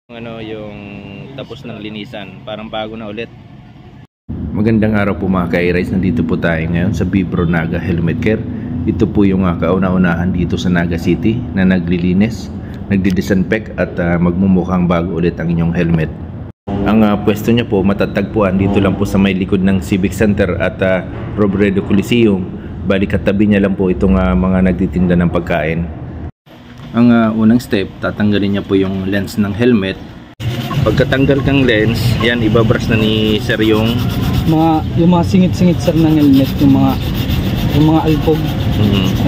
Yung tapos ng linisan, parang bago na ulit. Magandang araw po mga ka-i-rides. Nandito po tayo ngayon sa Vibro Naga Helmet Care. Ito po yung kauna-unahan dito sa Naga City na naglilinis, nagdi-disinfect at magmumukhang bago ulit ang inyong helmet. Ang pwesto niya po matatagpuan dito lang po sa may likod ng Civic Center at Robredo Coliseum. Bali katabi niya lang po itong mga nagtitinda ng pagkain. Ang unang step, tatanggalin niya po yung lens ng helmet. Pagkatanggal kang lens, yan ibabrush na ni sir yung mga singit-singit sir ng helmet, yung mga alpog,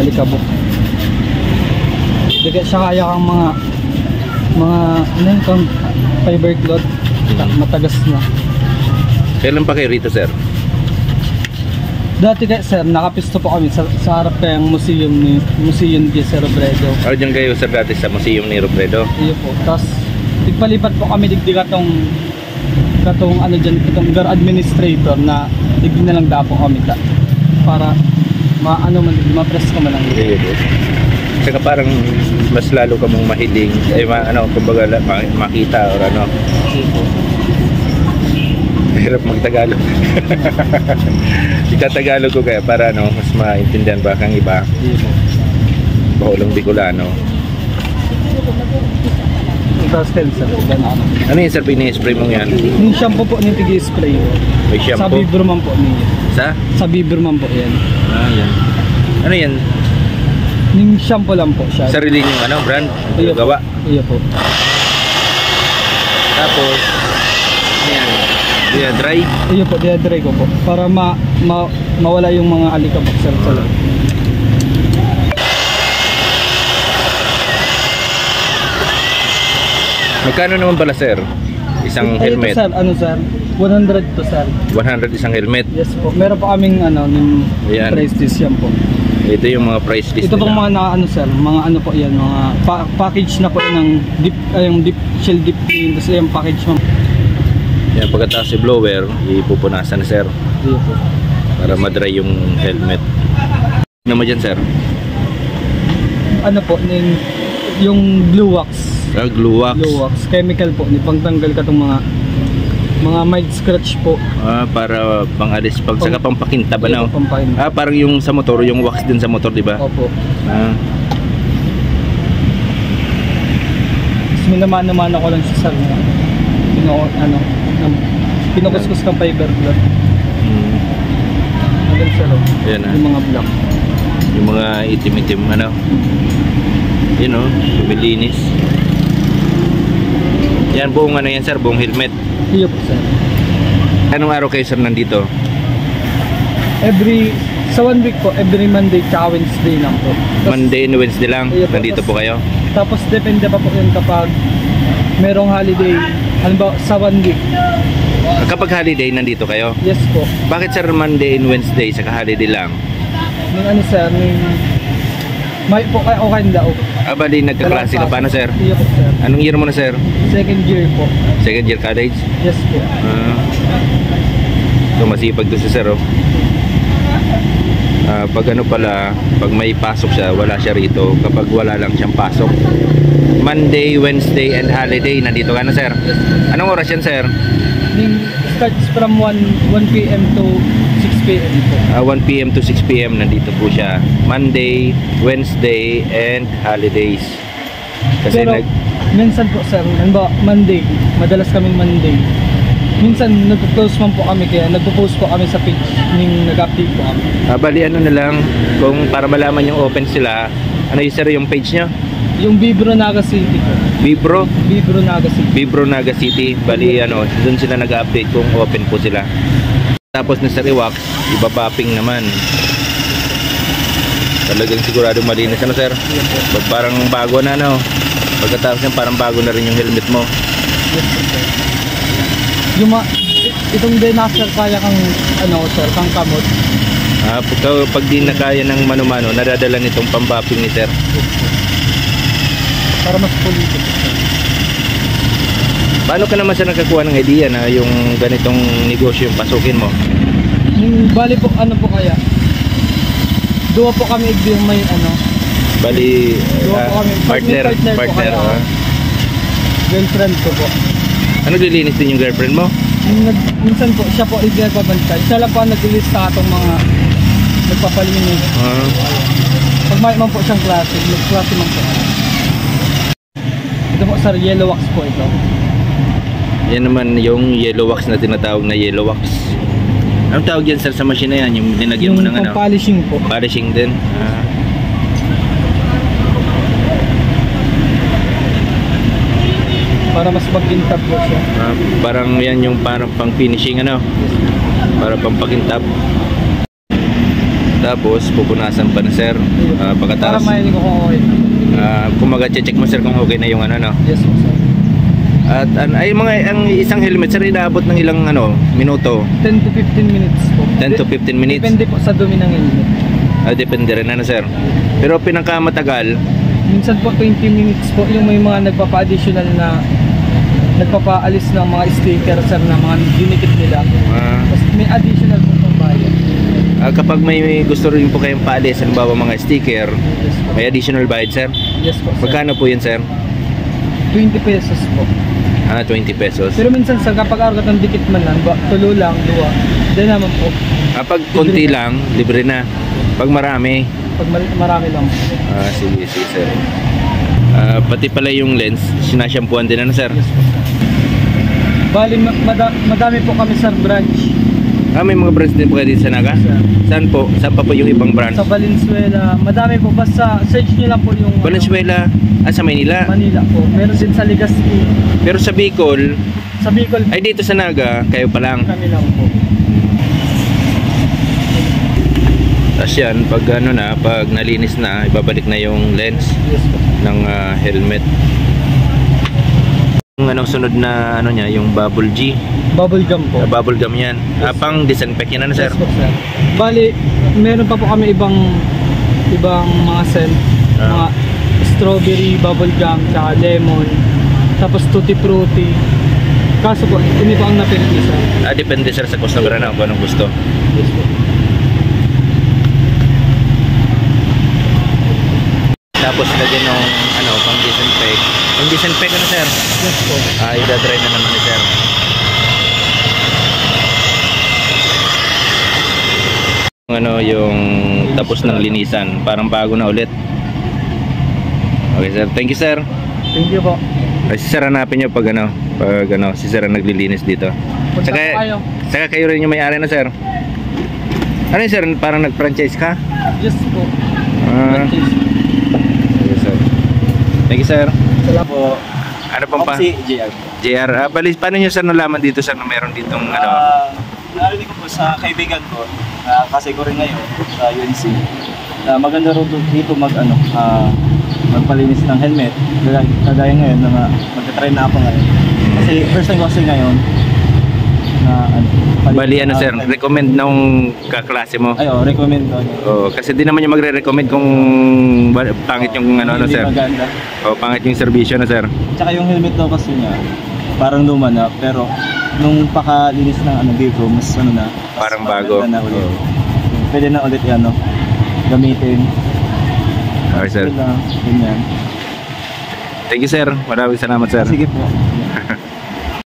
alikabok. Dagay siya kaya kang mga kang fiber cloth, matagas na. Kailan pa kayo rito sir? Dati kaya sir, nakapisto po kami sa harap kayang museum di Sir Robredo. Diyan kayo sir dati sa museum ni Robredo? Iyo po. Tapos tigpalipat po kami digdig katong ano dyan, itong gar administrator na digdig na lang dapo kami para ma-press ka man lang. Iyo po. Saka parang mas lalo ka mong mahiling kumbaga makita or ano. Iyo po. Hirap magtagalog. Ikatagalog ko kaya para mas maintindihan ba kang iba. Bakulong Bicolano. Tapos sir, ano yung sir pini-spray mong yan? Yung shampoo po ni tigi-spray. May shampoo? Sa Vibroman po niya. Sa Vibroman po yan. Yan. Ano yan? Yung shampoo lang po siya. Sarili yung brand? Iyo gawa? Iyo po. Tapos dry? Iyo po, dry ko po para mawala yung mga alikabok sir sa loob. Magkano naman pala sir? Isang helmet? Ito sir, 100 to sir. 100 isang helmet? Yes po. Meron po kaming price list yan po. Ito yung mga price list. Ito pong mga sir, mga po yan, mga package na po ng dip shell dip clean, tapos yung package mo. Yan, pagkatapos si blower, ipupunasan na sir. Iya po. Para madry yung helmet. Ano naman dyan sir? Ano po, yung glue wax. Glue wax? Glue wax. Chemical po, pangtanggal ka itong mga mild scratch po. Para pang-alis, saka pampakinta ba na? Pampakinta. Parang yung sa motor, yung wax din sa motor, di ba? Opo. Minamana-mana ko lang sa sir. Pinukuskus ng fiber cloth. Maganda sir. Yan, yung mga black. Yung mga itim-itim yun lumilinis. Yan buong yan sir, buong helmet. Iyo po sir. Anong araw kayo sir nandito? Sa 1 week po, every Monday tsaka Wednesday lang po. Monday and Wednesday lang nandito po kayo? Tapos depende pa po yun kapag merong holiday. Halimbawa sa 1 week. Kapag holiday nandito kayo? Yes po. Bakit sir Monday and Wednesday saka holiday lang? Sir, may po kayo okay daw. Bali nagkaklase ka paano sir? Iya po sir. Anong year mo na sir? Second year po. Second year college? Yes po. So masipag doon si sir pag pag may pasok siya, wala siya rito. Kapag wala lang siyang pasok, Monday, Wednesday, and holiday, nandito ka na sir. Anong oras yan sir? Starts from 1 PM to 6 PM po. 1 PM to 6 PM nandito po siya. Monday, Wednesday, and holidays. Kasi pero minsan po sir, Monday, madalas kaming Monday. Minsan nagpo-post man po kami, kaya nagpo-post po kami sa page ng nag-update po kami. Bali na lang, kung para malaman yung open sila, ano yung sir yung page nyo? Yung Vibro Naga City po. Vibro Naga City. Vibro Naga City. Bali doon sila nag-update kung open po sila. Tapos na sa rewax, ibabapping naman. Talagang sigurado malinis sir? Yes, parang bago na Pagkatapos yan parang bago na rin yung helmet mo. Yes sir. Itong Denacer kaya kang sir, kang kamot. Pag di na kaya ng mano-mano, nadadala nitong pambapping ni sir. Para mas pulido. Paano ka naman siya nakakuha ng idea na yung ganitong negosyo yung pasukin mo? Bali po, po kaya? Duwa po kami Bali, partner. Girlfriend ko po. Ano, naglilinis din yung girlfriend mo? Minsan po, siya po yung nagbabantay. Siya lang po ang naglilis sa atong mga nagpapalinis. Pag may man po siyang klase, nag-klase man po. Ito po sir, yellow wax po ito. Yan naman yung yellow wax na tinatawag na yellow wax. Anong tawag yan sir sa machine na yan? Yung linagyan mo ng ano? Yung polishing po. Polishing din. Para mas mag-intab po siya. Parang yan yung parang pang finishing ano? Para pang pakintab. Tapos pupunasan pa na sir. Para Pagkatapos mahinig ko kung okay. kung mag-check mo sir kung okay na yung ano no. Yes po sir. At ay ang isang helmet sir inaabot ng ilang ano minuto? 10 to 15 minutes po. 10 to 15 minutes. Depende po sa dumi ng helmet. Depende rin ano sir. Pero pinakamatagal Minsan po 20 minutes po yung may mga nagpapa-additional na nagpapaalis ng mga sticker sir na mga dinikit nila. Tapos may additional po pang bayad. Kapag may gusto rin po kayong paalis, halimbawa mga sticker, Yes po. may additional bayad sir? Yes po sir. Magkano po yun sir? 20 pesos po. 20 pesos. Pero minsan sir kapag aragat ng dikit man lang, tulo lang, duwa. Then naman po. Pag konti lang, libre na. Pag marami, Pag marami lang po. sige sir. Pati pala yung lens, sinashampuan din ano sir? Yes po sir. Bali madami po kami sir branch. May mga branch din po kayo dito sa Naga? Sir. Saan po? Saan pa po yung ibang branch? Sa Valenzuela, madami po. Basta search nyo lang po yung Valenzuela, sa Maynila. Manila po. Meron din sa Legazpi. Pero sa Bicol, Sa Bicol, ay dito sa Naga, kayo pa lang. kami lang po. Tapos yan, pag ano na, pag nalinis na, ibabalik na yung lens Yes po. ng helmet. Yung anong sunod na ano niya, yung bubble G. Bubble gum po. Bubble gum yan. Pang disinfect yan ano sir? Yes po sir. Bali, meron pa po kami ibang mga scent. Mga strawberry, bubble gum, tsaka lemon. Tapos tutti frutti. Kaso po, hindi po ang napili sir. Depende sir sa customer na kung anong gusto. Yes po. Tapos lagyan ng ano, pang disinfect. Pang disinfect ano sir? Yes po. Idadry na naman ni sir. Ano yung tapos ng linisan, parang bago na ulit. Okay sir, thank you sir. Thank you po. Si sir hanapin nyo pag si sir ang naglilinis dito. Punta po kayo. Saka kayo rin yung may-ari na sir. Ano yun sir, parang nag-franchise ka? Yes po. Yes sir. Thank you sir. Salamat po. Ano pang pa? Si JR. JR, bali, paano nyo sir nalaman dito sir na meron ditong ano? Narinig ko po sa kaibigan ko, kasi ko rin ngayon sa UNC, maganda rin dito magpalinis ng helmet. Kagaya ngayon na magta-try na ako ngayon. Kasi first time ko kasi ngayon na Bali ano sir, recommend nung kaklase mo? Recommend ko. Kasi di naman yung magre-recommend kung pangit yung ano Hindi sir. maganda. Pangit yung serbisyo na sir. Tsaka yung helmet daw kasi niya, parang luma na, pero nung pakalinis ng biko, mas mas Parang bago. maganda na ulit. Pwede na ulit gamitin. Okay sir. Ganyan. Thank you sir. Maraming salamat sir. Sige po.